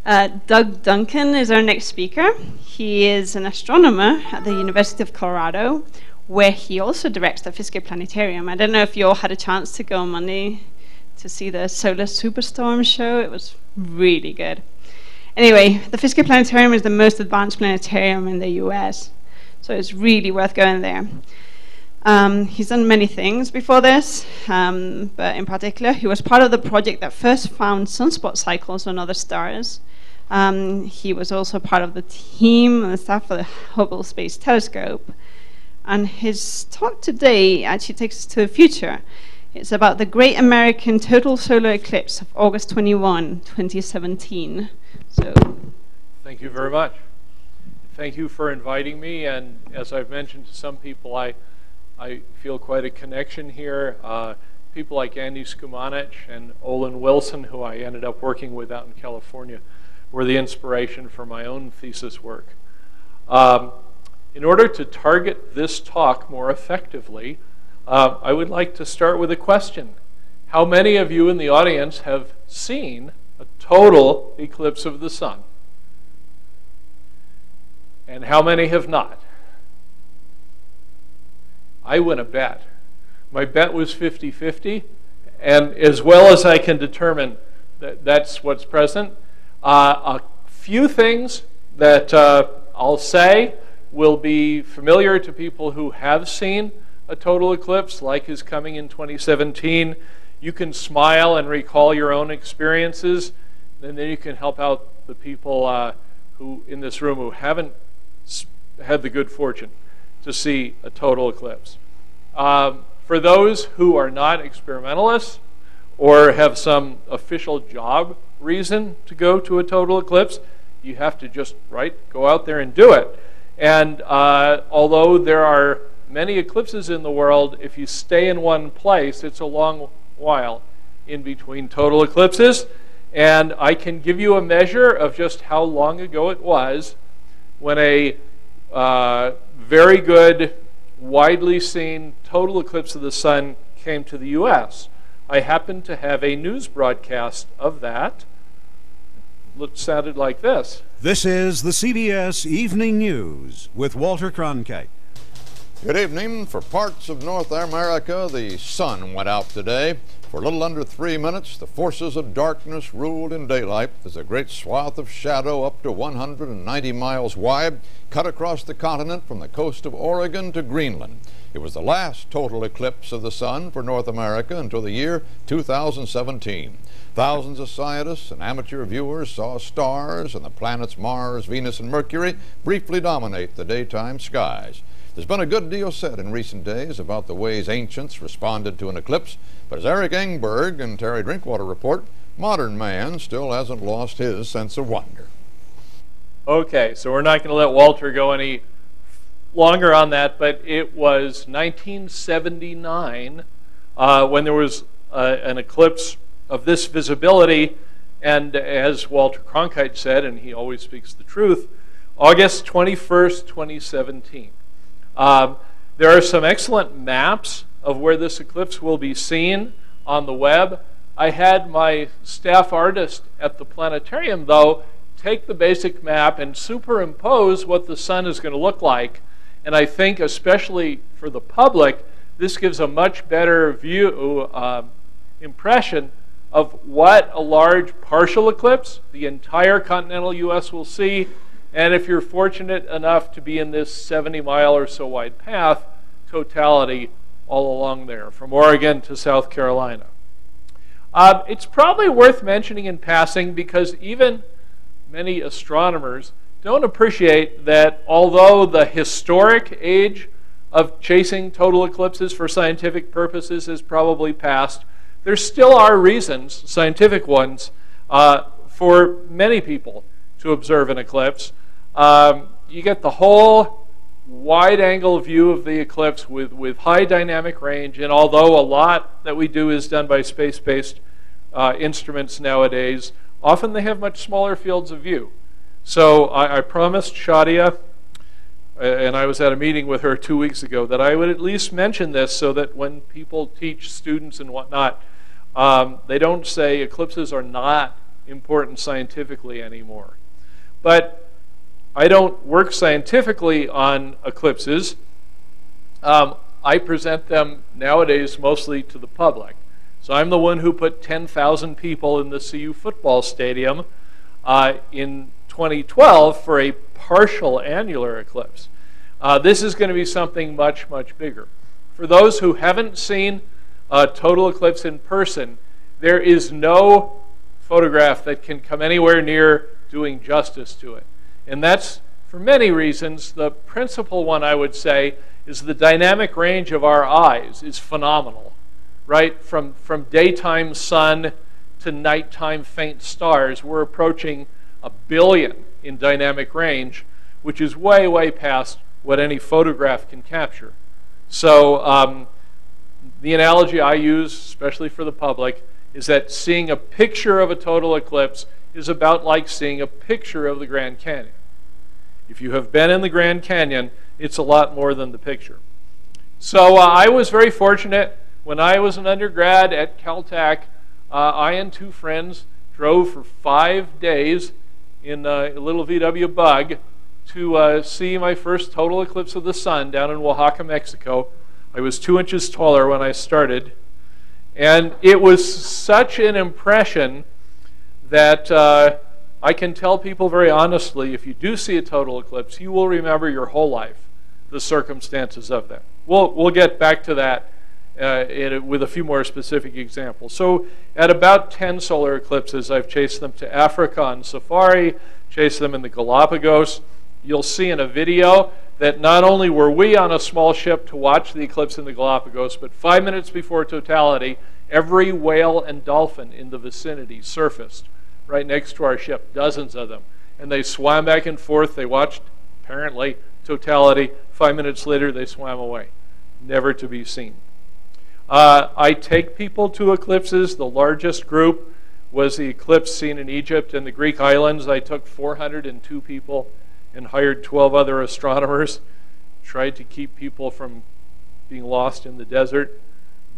Doug Duncan is our next speaker. He is an astronomer at the University of Colorado, where he also directs the Fiske Planetarium. I don't know if you all had a chance to go on Monday to see the Solar Superstorm show. It was really good. Anyway, the Fiske Planetarium is the most advanced planetarium in the US, so it's really worth going there. He's done many things before this, but in particular, he was part of the project that first found sunspot cycles on other stars. He was also part of the team and the staff for the Hubble Space Telescope. And his talk today actually takes us to the future. It's about the Great American Total Solar Eclipse of August 21, 2017. So, thank you very much. Thank you for inviting me. And as I've mentioned to some people, I feel quite a connection here. People like Andy Skumanich and Olin Wilson, who I ended up working with out in California, were the inspiration for my own thesis work. In order to target this talk more effectively, I would like to start with a question. How many of you in the audience have seen a total eclipse of the sun? And how many have not? I win a bet. My bet was 50-50, and as well as I can determine that's what's present. A few things that I'll say will be familiar to people who have seen a total eclipse, like is coming in 2017. You can smile and recall your own experiences, and then you can help out the people who in this room who haven't had the good fortune to see a total eclipse. For those who are not experimentalists or have some official job reason to go to a total eclipse, you have to just, go out there and do it. And although there are many eclipses in the world, if you stay in one place, it's a long while in between total eclipses. And I can give you a measure of just how long ago it was when a very good, widely seen total eclipse of the sun came to the US. I happened to have a news broadcast of that. It sounded like this. This is the CBS Evening News with Walter Cronkite. Good evening. For parts of North America, the sun went out today. For a little under 3 minutes, the forces of darkness ruled in daylight as a great swath of shadow up to 190 miles wide cut across the continent from the coast of Oregon to Greenland. It was the last total eclipse of the sun for North America until the year 2017. Thousands of scientists and amateur viewers saw stars and the planets Mars, Venus, and Mercury briefly dominate the daytime skies. There's been a good deal said in recent days about the ways ancients responded to an eclipse, but as Eric Engberg and Terry Drinkwater report, modern man still hasn't lost his sense of wonder. Okay, so we're not going to let Walter go any longer on that, but it was 1979 when there was an eclipse of this visibility, and as Walter Cronkite said, and he always speaks the truth, August 21st, 2017. There are some excellent maps of where this eclipse will be seen on the web. I had my staff artist at the planetarium, though, take the basic map and superimpose what the sun is going to look like. And I think, especially for the public, this gives a much better view, impression of what a large partial eclipse the entire continental US will see. And if you're fortunate enough to be in this 70-mile or so wide path, totality all along there, from Oregon to South Carolina. It's probably worth mentioning in passing because even many astronomers don't appreciate that although the historic age of chasing total eclipses for scientific purposes is probably past, there still are reasons, scientific ones, for many people to observe an eclipse. You get the whole wide-angle view of the eclipse with high dynamic range, and although a lot that we do is done by space-based instruments nowadays, often they have much smaller fields of view. So I promised Shadia, and I was at a meeting with her 2 weeks ago, that I would at least mention this so that when people teach students and whatnot, they don't say eclipses are not important scientifically anymore. But I don't work scientifically on eclipses. I present them nowadays mostly to the public. So I'm the one who put 10,000 people in the CU football stadium in 2012 for a partial annular eclipse. This is going to be something much, much bigger. For those who haven't seen a total eclipse in person, there is no photograph that can come anywhere near doing justice to it. And that's, for many reasons, the principal one I would say is the dynamic range of our eyes is phenomenal, right? From daytime sun to nighttime faint stars, we're approaching 1 billion in dynamic range, which is way, way past what any photograph can capture. So the analogy I use, especially for the public, is that seeing a picture of a total eclipse is about like seeing a picture of the Grand Canyon. If you have been in the Grand Canyon, it's a lot more than the picture. So I was very fortunate. When I was an undergrad at Caltech, I and 2 friends drove for 5 days in a little VW Bug to see my first total eclipse of the sun down in Oaxaca, Mexico. I was 2 inches taller when I started. And it was such an impression that I can tell people very honestly, if you do see a total eclipse, you will remember your whole life the circumstances of that. We'll get back to that with a few more specific examples. So at about 10 solar eclipses, I've chased them to Africa on safari, chased them in the Galapagos. You'll see in a video that not only were we on a small ship to watch the eclipse in the Galapagos, but 5 minutes before totality, every whale and dolphin in the vicinity surfaced right next to our ship, dozens of them. And they swam back and forth. They watched, apparently, totality. 5 minutes later, they swam away, never to be seen. I take people to eclipses. The largest group was the eclipse seen in Egypt and the Greek islands. I took 402 people and hired 12 other astronomers. Tried to keep people from being lost in the desert.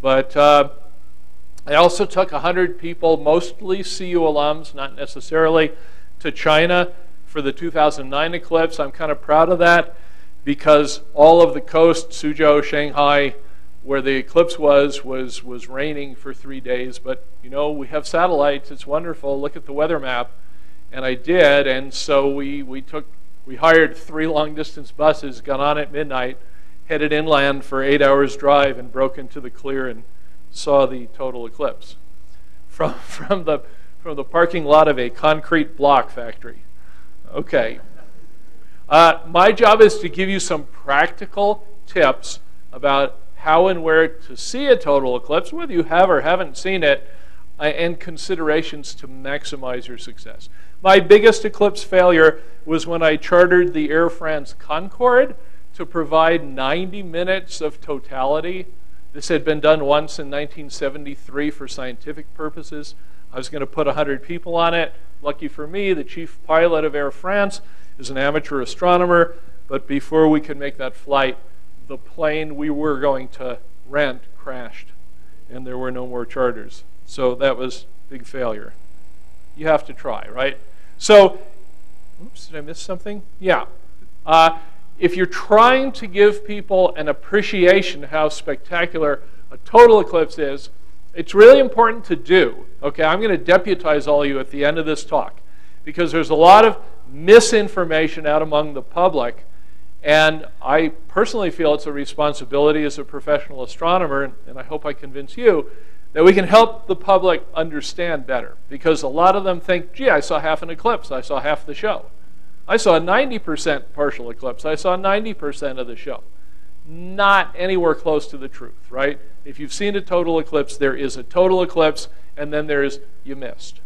But I also took 100 people, mostly CU alums, not necessarily, to China for the 2009 eclipse. I'm kind of proud of that because all of the coast, Suzhou, Shanghai, where the eclipse was raining for 3 days. But, you know, we have satellites. It's wonderful. Look at the weather map. And I did. And so we hired 3 long-distance buses, got on at midnight, headed inland for 8 hours drive, and broke into the clear and saw the total eclipse from the parking lot of a concrete block factory. Okay. My job is to give you some practical tips about how and where to see a total eclipse, whether you have or haven't seen it, and considerations to maximize your success. My biggest eclipse failure was when I chartered the Air France Concorde to provide 90 minutes of totality. This had been done once in 1973 for scientific purposes. I was going to put 100 people on it. Lucky for me, the chief pilot of Air France is an amateur astronomer, but before we could make that flight, the plane we were going to rent crashed, and there were no more charters. So that was a big failure. You have to try, right? So, oops, did I miss something? Yeah. If you're trying to give people an appreciation of how spectacular a total eclipse is, it's really important to do. Okay, I'm going to deputize all of you at the end of this talk because there's a lot of misinformation out among the public, and I personally feel it's a responsibility as a professional astronomer, and I hope I convince you, that we can help the public understand better, because a lot of them think, gee, I saw half an eclipse, I saw half the show. I saw a 90% partial eclipse, I saw 90% of the show. Not anywhere close to the truth, right? If you've seen a total eclipse, there is a total eclipse, and then there's you missed,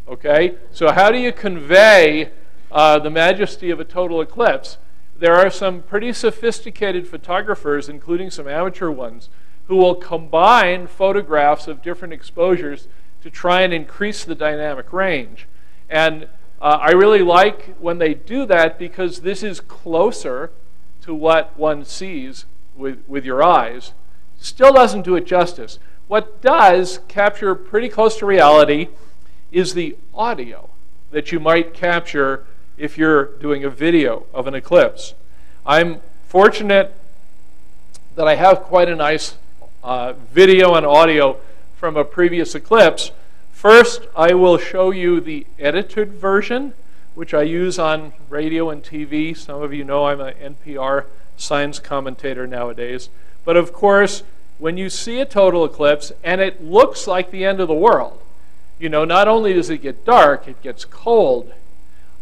okay? So how do you convey the majesty of a total eclipse? There are some pretty sophisticated photographers, including some amateur ones, who will combine photographs of different exposures to try and increase the dynamic range. And I really like when they do that because this is closer to what one sees with your eyes. Still doesn't do it justice. What does capture pretty close to reality is the audio that you might capture if you're doing a video of an eclipse. I'm fortunate that I have quite a nice video and audio from a previous eclipse. First, I will show you the edited version, which I use on radio and TV. Some of you know I'm an NPR science commentator nowadays. But of course, when you see a total eclipse and it looks like the end of the world, you know, not only does it get dark, it gets cold.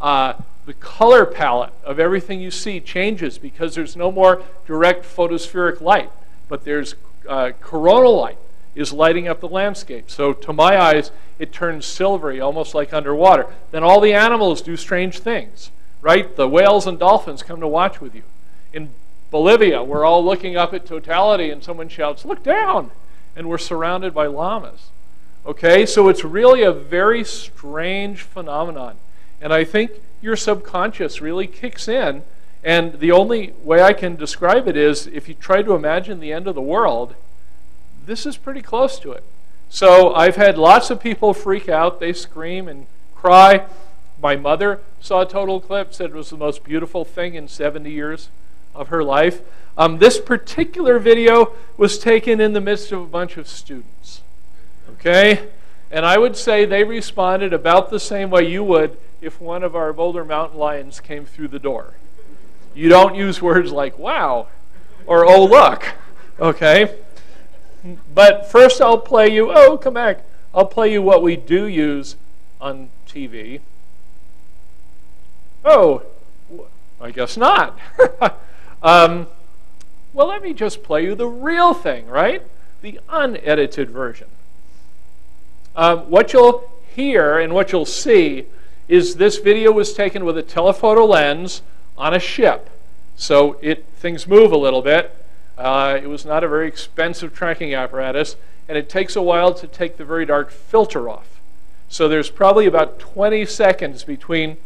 The color palette of everything you see changes because there's no more direct photospheric light, but there's coronal light is lighting up the landscape. So to my eyes, it turns silvery, almost like underwater. Then all the animals do strange things, right? The whales and dolphins come to watch with you. In Bolivia, we're all looking up at totality and someone shouts, "Look down!" And we're surrounded by llamas. Okay, so it's really a very strange phenomenon. And I think your subconscious really kicks in. And the only way I can describe it is if you try to imagine the end of the world, this is pretty close to it. So I've had lots of people freak out. They scream and cry. My mother saw a total eclipse, said it was the most beautiful thing in 70 years of her life. This particular video was taken in the midst of a bunch of students. Okay? And I would say they responded about the same way you would if one of our Boulder mountain lions came through the door. You don't use words like, wow, or oh, look. Okay? But first I'll play you, oh, come back. I'll play you what we do use on TV. Oh, I guess not. Well, let me just play you the real thing, right? The unedited version. What you'll hear and what you'll see is this video was taken with a telephoto lens on a ship. So things move a little bit. It was not a very expensive tracking apparatus, and it takes a while to take the very dark filter off. So there's probably about 20 seconds between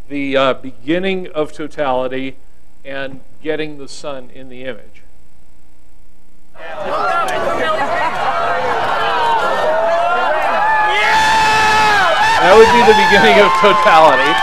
the beginning of totality and getting the sun in the image. That would be the beginning of totality.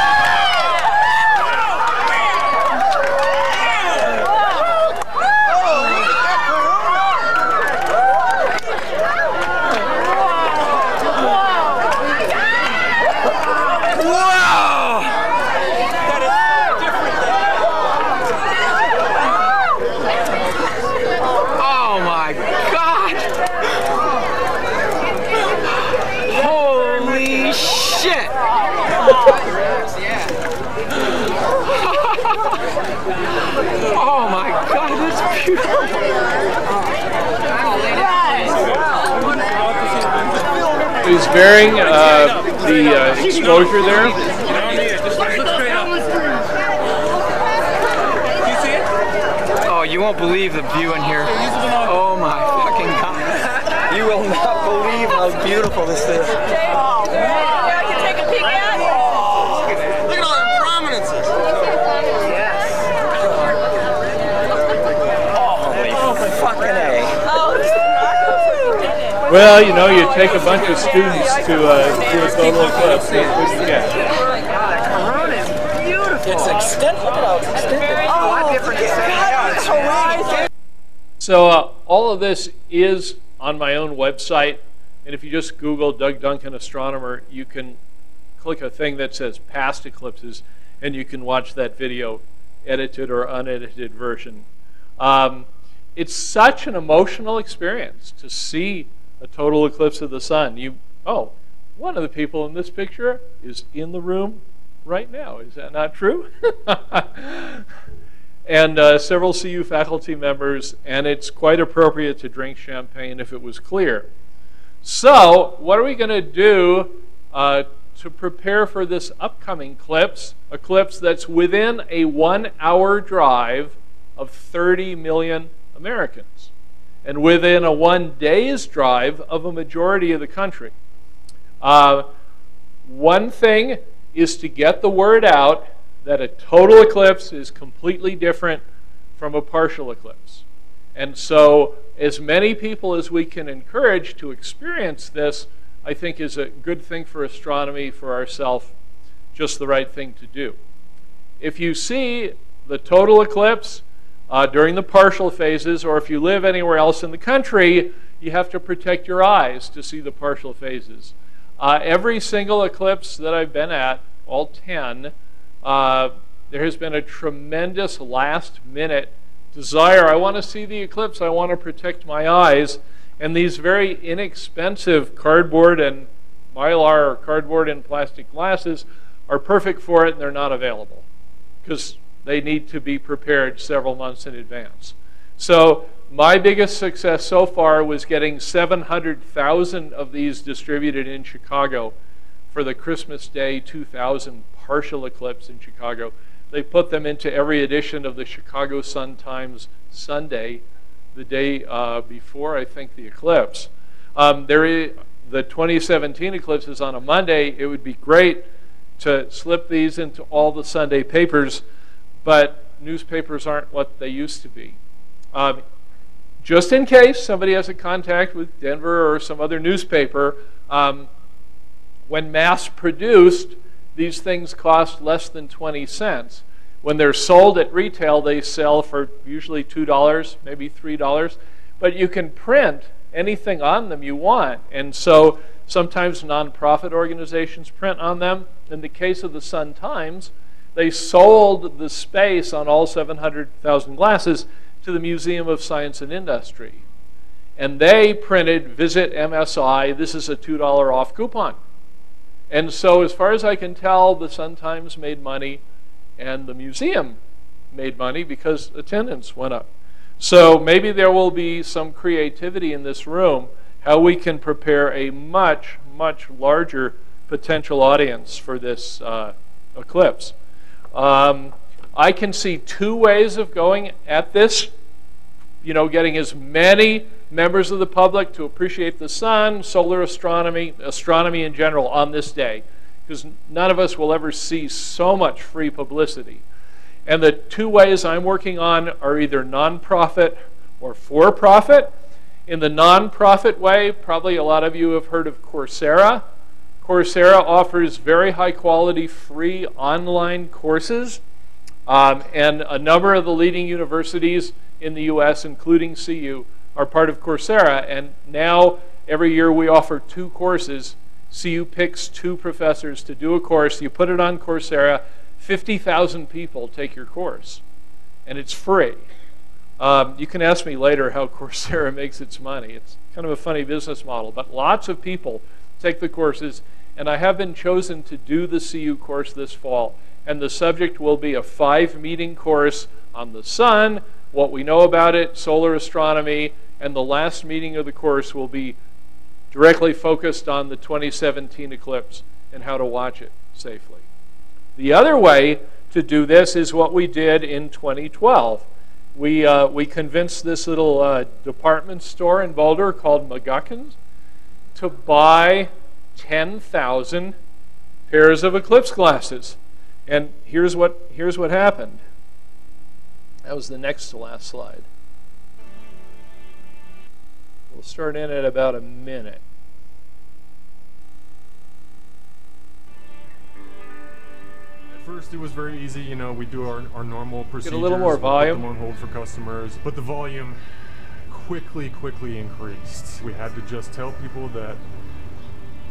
Oh my God, that's beautiful. He's varying the exposure there. Oh, you won't believe the view in here. Oh my fucking God. You will not believe how beautiful this is. Oh, man. Yeah, you take a peek at it. Look at all the prominences. Yes. Holy fucking A. Well, you know, you take a bunch of students to do a total eclipse. That's what you get. Corona is beautiful. It's extended. Look at how it's extended. Oh, what difference is that? It's horizon. So all of this is on my own website. And if you just Google Doug Duncan Astronomer, you can click a thing that says past eclipses, and you can watch that video, edited or unedited version. It's such an emotional experience to see a total eclipse of the sun. One of the people in this picture is in the room right now. Is that not true? And several CU faculty members, and it's quite appropriate to drink champagne if it was clear. So what are we going to do to prepare for this upcoming eclipse that's within a 1-hour drive of 30 million Americans and within a 1 day's drive of a majority of the country? One thing is to get the word out that a total eclipse is completely different from a partial eclipse. And so as many people as we can encourage to experience this I think is a good thing for astronomy, for ourselves, just the right thing to do. If you see the total eclipse during the partial phases, or if you live anywhere else in the country, you have to protect your eyes to see the partial phases. Every single eclipse that I've been at, all 10, there has been a tremendous last-minute desire. I want to see the eclipse. I want to protect my eyes. And these very inexpensive cardboard and mylar or cardboard and plastic glasses are perfect for it, and they're not available because they need to be prepared several months in advance. So my biggest success so far was getting 700,000 of these distributed in Chicago for the Christmas Day 2000 partial eclipse in Chicago. They put them into every edition of the Chicago Sun-Times Sunday, the day before, I think, the eclipse. The 2017 eclipse is on a Monday. It would be great to slip these into all the Sunday papers, but newspapers aren't what they used to be. Just in case somebody has a contact with Denver or some other newspaper, when mass-produced, these things cost less than 20 cents. When they're sold at retail, they sell for usually $2, maybe $3. But you can print anything on them you want. And so sometimes nonprofit organizations print on them. In the case of the Sun-Times, they sold the space on all 700,000 glasses to the Museum of Science and Industry. And they printed Visit MSI. This is a $2 off coupon. And so as far as I can tell, the Sun-Times made money and the museum made money because attendance went up. So maybe there will be some creativity in this room how we can prepare a much, much larger potential audience for this eclipse. I can see two ways of going at this. You know, getting as many members of the public to appreciate the sun, solar astronomy, astronomy in general on this day, because none of us will ever see so much free publicity. And the two ways I'm working on are either nonprofit or for-profit. In the nonprofit way, probably a lot of you have heard of Coursera. Coursera offers very high-quality free online courses, and a number of the leading universities in the US, including CU, are part of Coursera. And now, every year, we offer 2 courses. CU picks 2 professors to do a course. You put it on Coursera. 50,000 people take your course, and it's free. You can ask me later how Coursera makes its money. It's kind of a funny business model, but lots of people take the courses, and I have been chosen to do the CU course this fall. And the subject will be a 5-meeting course on the sun, what we know about it, solar astronomy, and the last meeting of the course will be directly focused on the 2017 eclipse and how to watch it safely. The other way to do this is what we did in 2012. We convinced this little department store in Boulder called McGuckin's to buy 10,000 pairs of eclipse glasses. And here's what happened. That was the next to last slide. We'll start in at about a minute. At first it was very easy, you know, we do our normal procedures. Get a little more volume. Put them on hold for customers, but the volume quickly increased. We had to just tell people that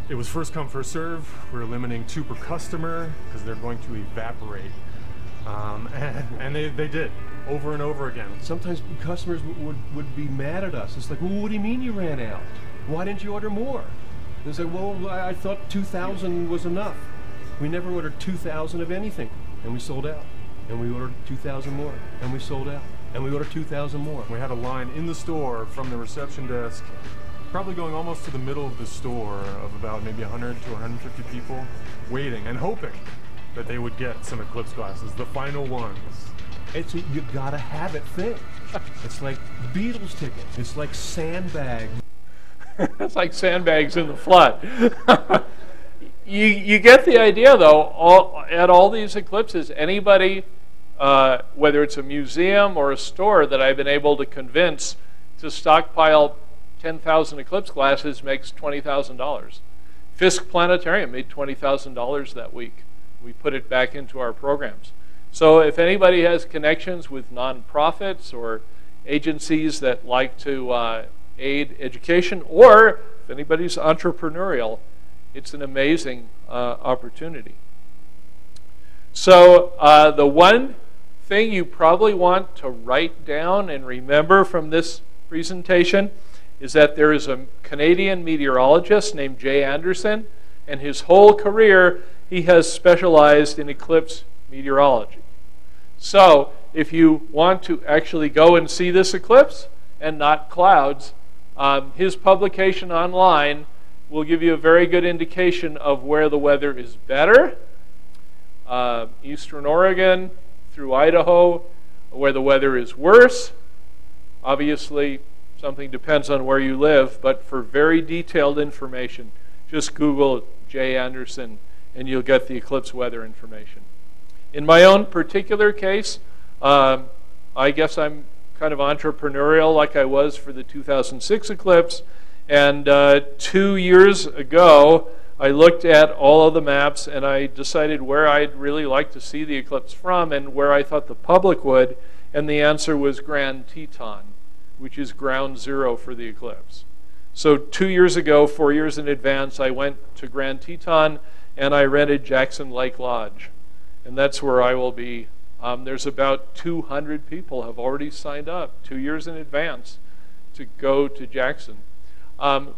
it was first come, first serve. We're limiting 2 per customer because they're going to evaporate. And they did, over and over again. Sometimes customers would be mad at us. It's like, well, what do you mean you ran out? Why didn't you order more? They say, well, I thought 2,000 was enough. We never ordered 2,000 of anything, and we sold out. And we ordered 2,000 more, and we sold out. And we ordered 2,000 more. We had a line in the store from the reception desk, probably going almost to the middle of the store, of about maybe 100 to 150 people waiting and hoping that they would get some eclipse glasses, the final ones. It's a you gotta have it thing. It's like Beatles tickets. It's like sandbags. It's like sandbags in the flood. You get the idea, though. At all these eclipses, anybody, whether it's a museum or a store that I've been able to convince to stockpile 10,000 eclipse glasses makes $20,000. Fisk Planetarium made $20,000 that week. We put it back into our programs. So if anybody has connections with nonprofits or agencies that like to aid education, or if anybody's entrepreneurial, it's an amazing opportunity. So the one thing you probably want to write down and remember from this presentation is that there is a Canadian meteorologist named Jay Anderson, and his whole career he has specialized in eclipse meteorology. So if you want to actually go and see this eclipse and not clouds, his publication online will give you a very good indication of where the weather is better. Eastern Oregon through Idaho, where the weather is worse. Obviously, something depends on where you live, but for very detailed information, just Google Jay Anderson and you'll get the eclipse weather information. In my own particular case, I guess I'm kind of entrepreneurial like I was for the 2006 eclipse. And 2 years ago, I looked at all of the maps and I decided where I'd really like to see the eclipse from and where I thought the public would. And the answer was Grand Teton, which is ground zero for the eclipse. So 2 years ago, 4 years in advance, I went to Grand Teton and I rented Jackson Lake Lodge. And that's where I will be. There's about 200 people have already signed up 2 years in advance to go to Jackson.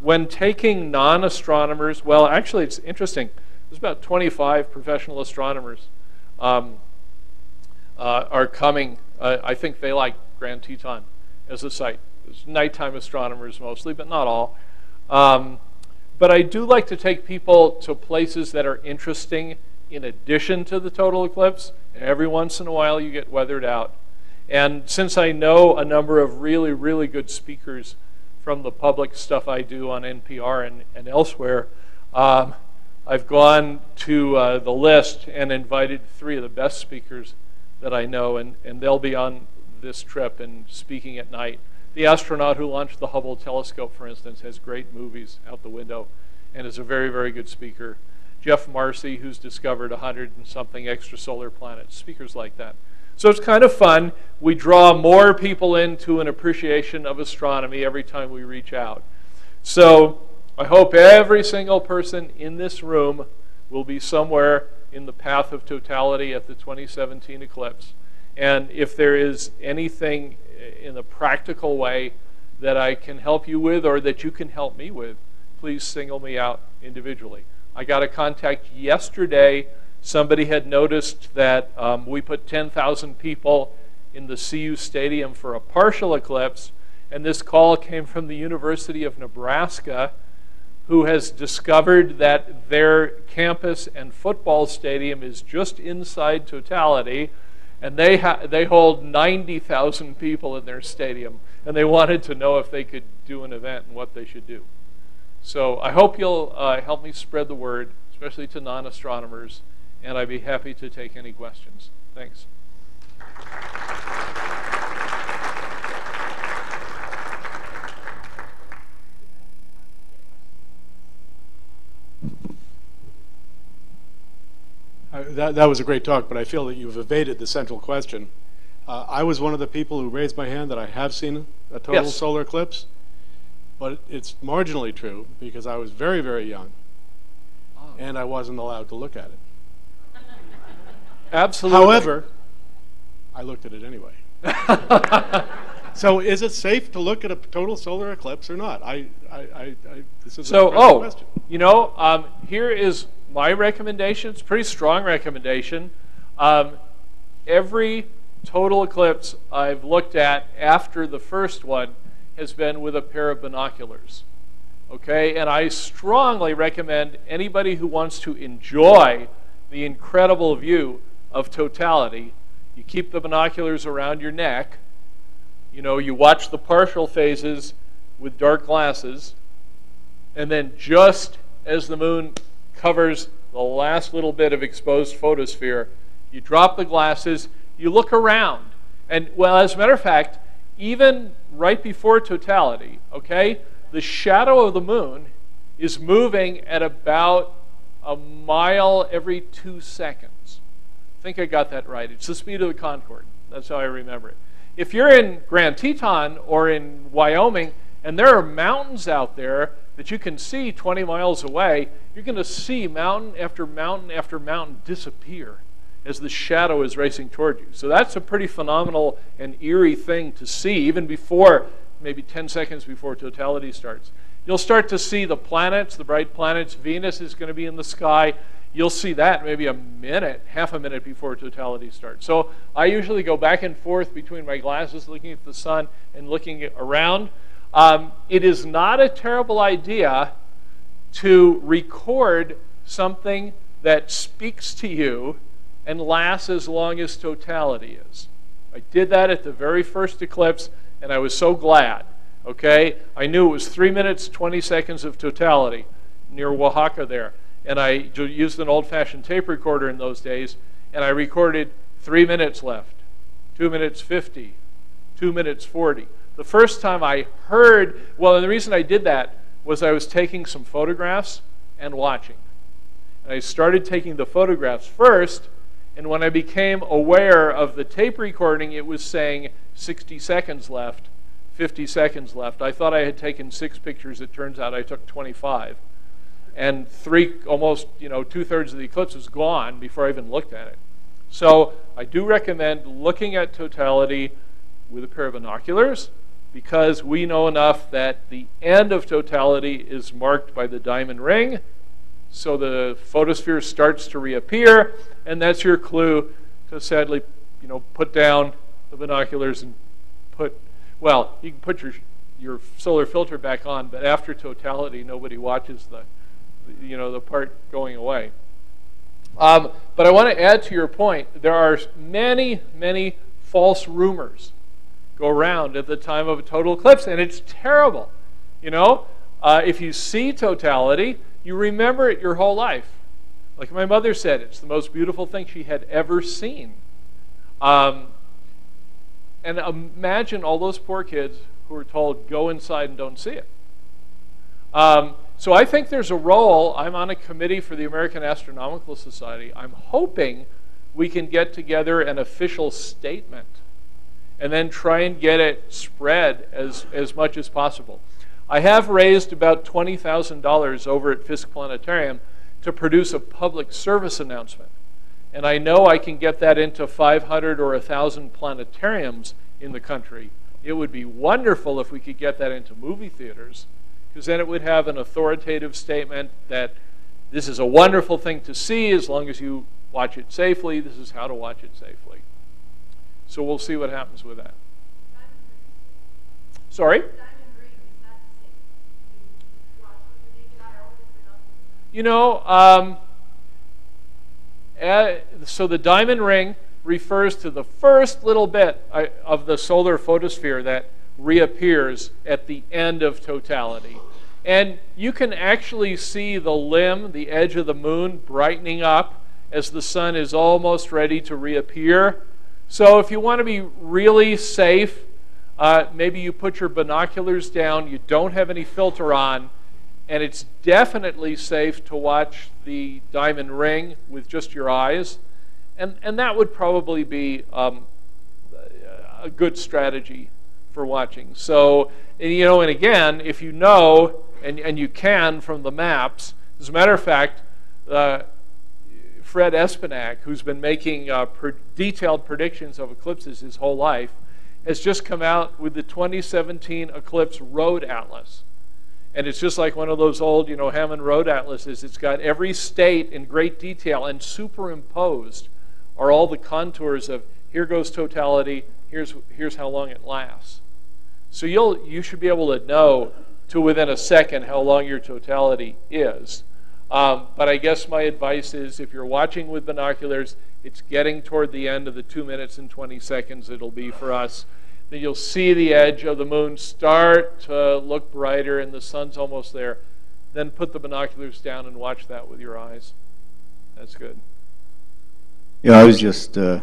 When taking non-astronomers, well, actually it's interesting. There's about 25 professional astronomers are coming. I think they like Grand Teton as a site. There's nighttime astronomers mostly, but not all. But I do like to take people to places that are interesting in addition to the total eclipse. Every once in a while you get weathered out. And since I know a number of really, really good speakers from the public stuff I do on NPR and elsewhere, I've gone to the list and invited 3 of the best speakers that I know, and they'll be on this trip and speaking at night. The astronaut who launched the Hubble telescope, for instance, has great movies out the window and is a very, very good speaker. Jeff Marcy, who's discovered 100 and something extrasolar planets, speakers like that. So it's kind of fun. We draw more people into an appreciation of astronomy every time we reach out. So I hope every single person in this room will be somewhere in the path of totality at the 2017 eclipse. And if there is anything in a practical way that I can help you with or that you can help me with, please single me out individually. I got a contact yesterday. Somebody had noticed that we put 10,000 people in the CU Stadium for a partial eclipse, and this call came from the University of Nebraska, who has discovered that their campus and football stadium is just inside totality, and they hold 90,000 people in their stadium, and they wanted to know if they could do an event and what they should do. So I hope you'll help me spread the word, especially to non-astronomers, and I'd be happy to take any questions. Thanks. That was a great talk, but I feel that you've evaded the central question. I was one of the people who raised my hand that I have seen a total solar eclipse, but it's marginally true because I was very, very young, and I wasn't allowed to look at it. Absolutely. However, I looked at it anyway. So is it safe to look at a total solar eclipse or not? This is a question. You know, here is my recommendation. It's a pretty strong recommendation. Every total eclipse I've looked at after the first one has been with a pair of binoculars. Okay, and I strongly recommend anybody who wants to enjoy the incredible view of totality, you keep the binoculars around your neck. You know, you watch the partial phases with dark glasses, and then just as the moon covers the last little bit of exposed photosphere, you drop the glasses, you look around. And, well, as a matter of fact, even right before totality, okay, the shadow of the moon is moving at about a mile every 2 seconds. I think I got that right. It's the speed of the Concorde. That's how I remember it. If you're in Grand Teton or in Wyoming, and there are mountains out there that you can see 20 miles away, you're going to see mountain after mountain after mountain disappear as the shadow is racing toward you. So that's a pretty phenomenal and eerie thing to see, even before, maybe 10 seconds before totality starts. You'll start to see the planets, the bright planets. Venus is going to be in the sky. You'll see that maybe a minute, half a minute before totality starts. So I usually go back and forth between my glasses, looking at the sun and looking around. It is not a terrible idea to record something that speaks to you and lasts as long as totality is. I did that at the very first eclipse, and I was so glad. Okay, I knew it was 3 minutes, 20 seconds of totality near Oaxaca there. And I used an old-fashioned tape recorder in those days, and I recorded 3 minutes left, 2 minutes 50, 2 minutes 40. The first time I heard, well, and the reason I did that was I was taking some photographs and watching. And I started taking the photographs first, and when I became aware of the tape recording, it was saying 60 seconds left, 50 seconds left. I thought I had taken 6 pictures. It turns out I took 25. And almost 2/3 of the eclipse was gone before I even looked at it. So I do recommend looking at totality with a pair of binoculars, because we know enough that the end of totality is marked by the diamond ring. So the photosphere starts to reappear, and that's your clue to sadly, put down the binoculars and well, you can put your solar filter back on, but after totality, nobody watches the part going away. But I want to add to your point, there are many, many false rumors go around at the time of a total eclipse, and it's terrible. If you see totality, you remember it your whole life. Like my mother said, it's the most beautiful thing she had ever seen. And imagine all those poor kids who are told, go inside and don't see it. So I think there's a role. I'm on a committee for the American Astronomical Society. I'm hoping we can get together an official statement and then try and get it spread as much as possible. I have raised about $20,000 over at Fisk Planetarium to produce a public service announcement. And I know I can get that into 500 or 1,000 planetariums in the country. It would be wonderful if we could get that into movie theaters, because then it would have an authoritative statement that this is a wonderful thing to see as long as you watch it safely. This is how to watch it safely. So we'll see what happens with that. Sorry? So the diamond ring refers to the first little bit of the solar photosphere that reappears at the end of totality. And you can actually see the limb, the edge of the moon, brightening up as the sun is almost ready to reappear. So if you want to be really safe, maybe you put your binoculars down, you don't have any filter on, and it's definitely safe to watch the diamond ring with just your eyes. And that would probably be a good strategy for watching. So, and again, if you know, and you can from the maps, as a matter of fact, Fred Espenak, who's been making detailed predictions of eclipses his whole life, has just come out with the 2017 Eclipse Road Atlas. And it's just like one of those old, Hammond Road Atlases. It's got every state in great detail, and superimposed are all the contours of here goes totality, here's how long it lasts. So you should be able to know to within a second how long your totality is. But I guess my advice is if you're watching with binoculars, it's getting toward the end of the 2 minutes and 20 seconds it'll be for us. Then you'll see the edge of the moon start to look brighter and the sun's almost there. Then put the binoculars down and watch that with your eyes. That's good. Yeah, I was just going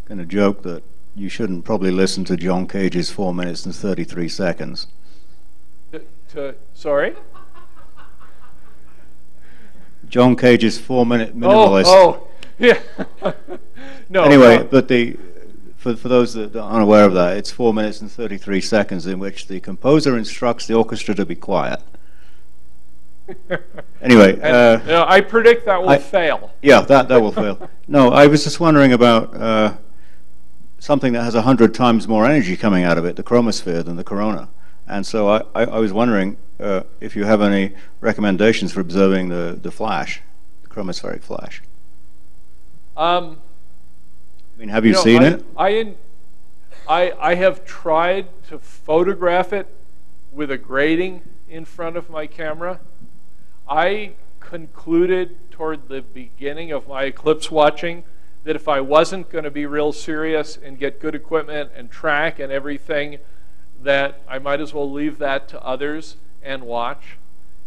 to joke that you shouldn't probably listen to John Cage's 4 minutes and 33 seconds. Sorry? John Cage's 4-minute minimalist. Oh, yeah. No. Anyway, but for those that aren't aware of that, it's 4 minutes and 33 seconds in which the composer instructs the orchestra to be quiet. Anyway, and, I predict that will fail. Yeah, that will fail. No, I was just wondering about something that has 100 times more energy coming out of it, the chromosphere, than the corona. And so I was wondering if you have any recommendations for observing the flash, the chromospheric flash. I mean, have you seen it? I have tried to photograph it with a grating in front of my camera. I concluded toward the beginning of my eclipse watching that if I wasn't going to be real serious and get good equipment and track and everything, that I might as well leave that to others and watch.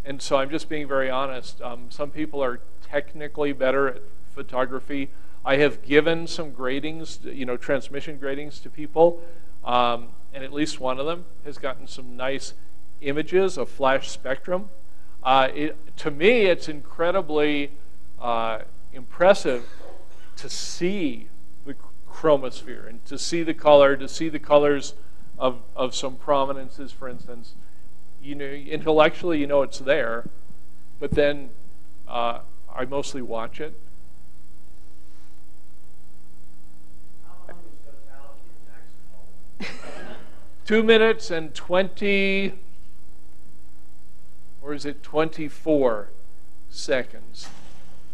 And so I'm just being very honest. Some people are technically better at photography. I have given some gratings, transmission gratings to people, and at least one of them has gotten some nice images of flash spectrum. To me, it's incredibly impressive to see the chromosphere and to see the color, to see the colors of some prominences, for instance. Intellectually, it's there, but then I mostly watch it. How long is totality in Jackson Hole? 2 minutes and 20, or is it 24 seconds?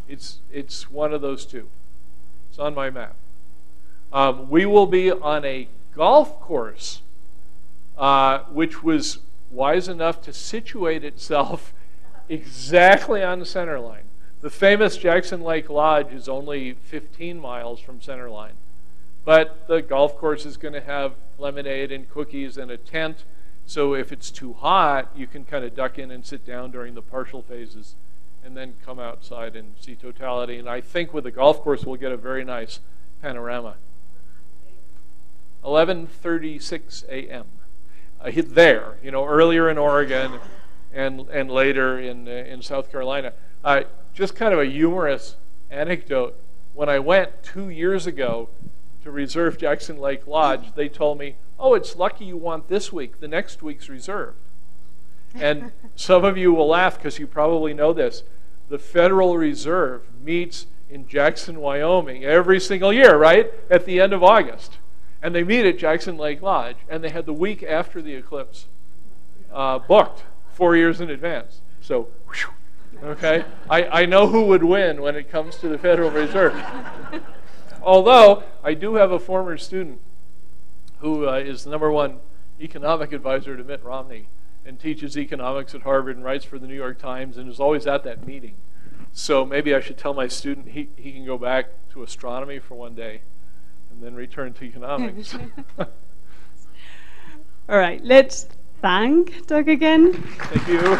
It's one of those two. It's on my map. We will be on a golf course, which was wise enough to situate itself exactly on the center line. The famous Jackson Lake Lodge is only 15 miles from center line. But the golf course is going to have lemonade and cookies and a tent. So if it's too hot, you can kind of duck in and sit down during the partial phases and then come outside and see totality. And I think with the golf course, we'll get a very nice panorama. 11:36 a.m. There, earlier in Oregon and later in South Carolina. Just kind of a humorous anecdote. When I went 2 years ago to reserve Jackson Lake Lodge, they told me, "Oh, it's lucky you want this week. The next week's reserved." And some of you will laugh because you probably know this. The Federal Reserve meets in Jackson, Wyoming every single year, right? At the end of August. And they meet at Jackson Lake Lodge, and they had the week after the eclipse booked 4 years in advance. So, whew, okay, I know who would win when it comes to the Federal Reserve. Although, I do have a former student who is the #1 economic advisor to Mitt Romney and teaches economics at Harvard and writes for the New York Times and is always at that meeting. So maybe I should tell my student he can go back to astronomy for one day and then return to economics. All right, let's thank Doug again. Thank you.